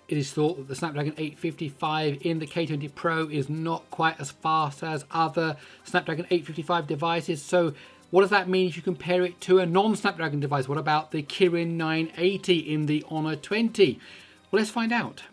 It is thought that the Snapdragon 855 in the K20 Pro is not quite as fast as other Snapdragon 855 devices. So what does that mean if you compare it to a non-Snapdragon device? What about the Kirin 980 in the Honor 20? Well, let's find out.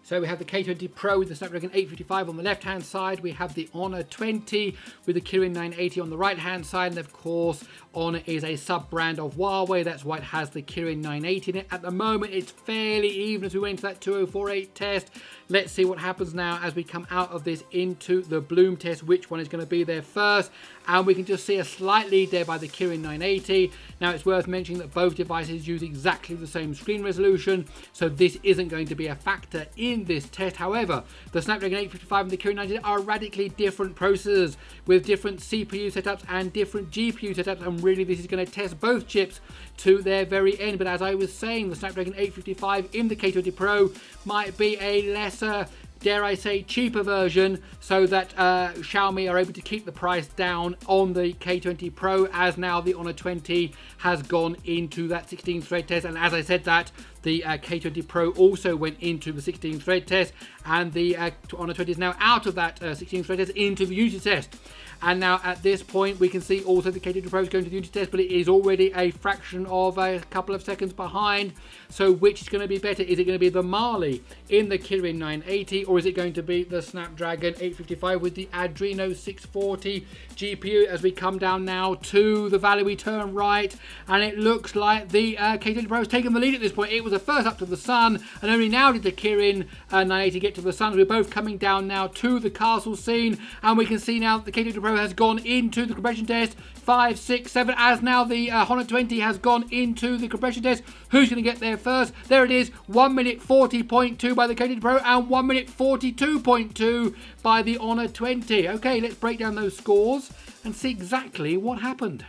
So we have the K20 Pro with the Snapdragon 855 on the left-hand side. We have the Honor 20 with the Kirin 980 on the right-hand side. And of course, Honor is a sub-brand of Huawei. That's why it has the Kirin 980 in it. At the moment, it's fairly even as we went into that 2048 test. Let's see what happens now as we come out of this into the Bloom test, which one is going to be there first. And we can just see a slight lead there by the Kirin 980. Now, it's worth mentioning that both devices use exactly the same screen resolution, so this isn't going to be a factor in this test. However, the Snapdragon 855 and the Kirin 980 are radically different processors with different CPU setups and different GPU setups, and really this is going to test both chips to their very end. But as I was saying, the Snapdragon 855 in the K20 Pro might be a lesser, dare I say, cheaper version, so that Xiaomi are able to keep the price down on the K20 Pro, as now the Honor 20 has gone into that 16-thread test. And as I said that, the K20 Pro also went into the 16-thread test, and the Honor 20 is now out of that 16-thread test into the Unity test. And now at this point, we can see also the K20 Pro is going to the Unity test, but it is already a fraction of a couple of seconds behind. So which is going to be better? Is it going to be the Mali in the Kirin 980, or is it going to be the Snapdragon 855 with the Adreno 640 GPU? As we come down now to the valley, we turn right, and it looks like the K20 Pro has taken the lead at this point. It was the first up to the sun, and only now did the Kirin 980 get to the sun. We're both coming down now to the castle scene, and we can see now that the K20 Pro has gone into the compression test. 5, 6, 7, as now the Honor 20 has gone into the compression test. Who's going to get there first? There it is, 1 minute 40.2 by the K20 Pro and 1 minute 42.2 by the Honor 20. Okay, let's break down those scores and see exactly what happened.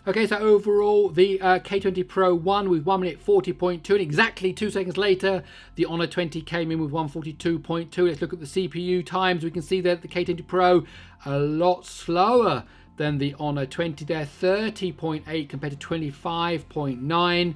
Okay, so overall, the K20 Pro won with 1 minute 40.2, and exactly 2 seconds later, the Honor 20 came in with 142.2. Let's look at the CPU times. We can see that the K20 Pro a lot slower than the Honor 20 there, 30.8 compared to 25.9.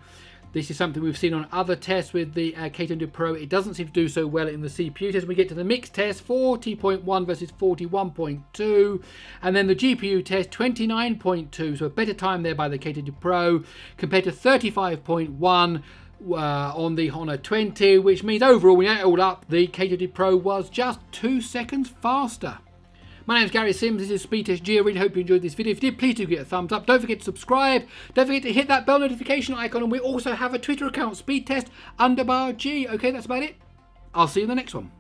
This is something we've seen on other tests with the K20 Pro. It doesn't seem to do so well in the CPU test. We get to the mixed test, 40.1 versus 41.2. And then the GPU test, 29.2. So a better time there by the K20 Pro compared to 35.1 on the Honor 20, which means overall, when you add it all up, the K20 Pro was just 2 seconds faster. My name is Gary Sims, this is SpeedTest G. I really hope you enjoyed this video. If you did, please do get a thumbs up. Don't forget to subscribe. Don't forget to hit that bell notification icon. And we also have a Twitter account, SpeedTest_G. Okay, that's about it. I'll see you in the next one.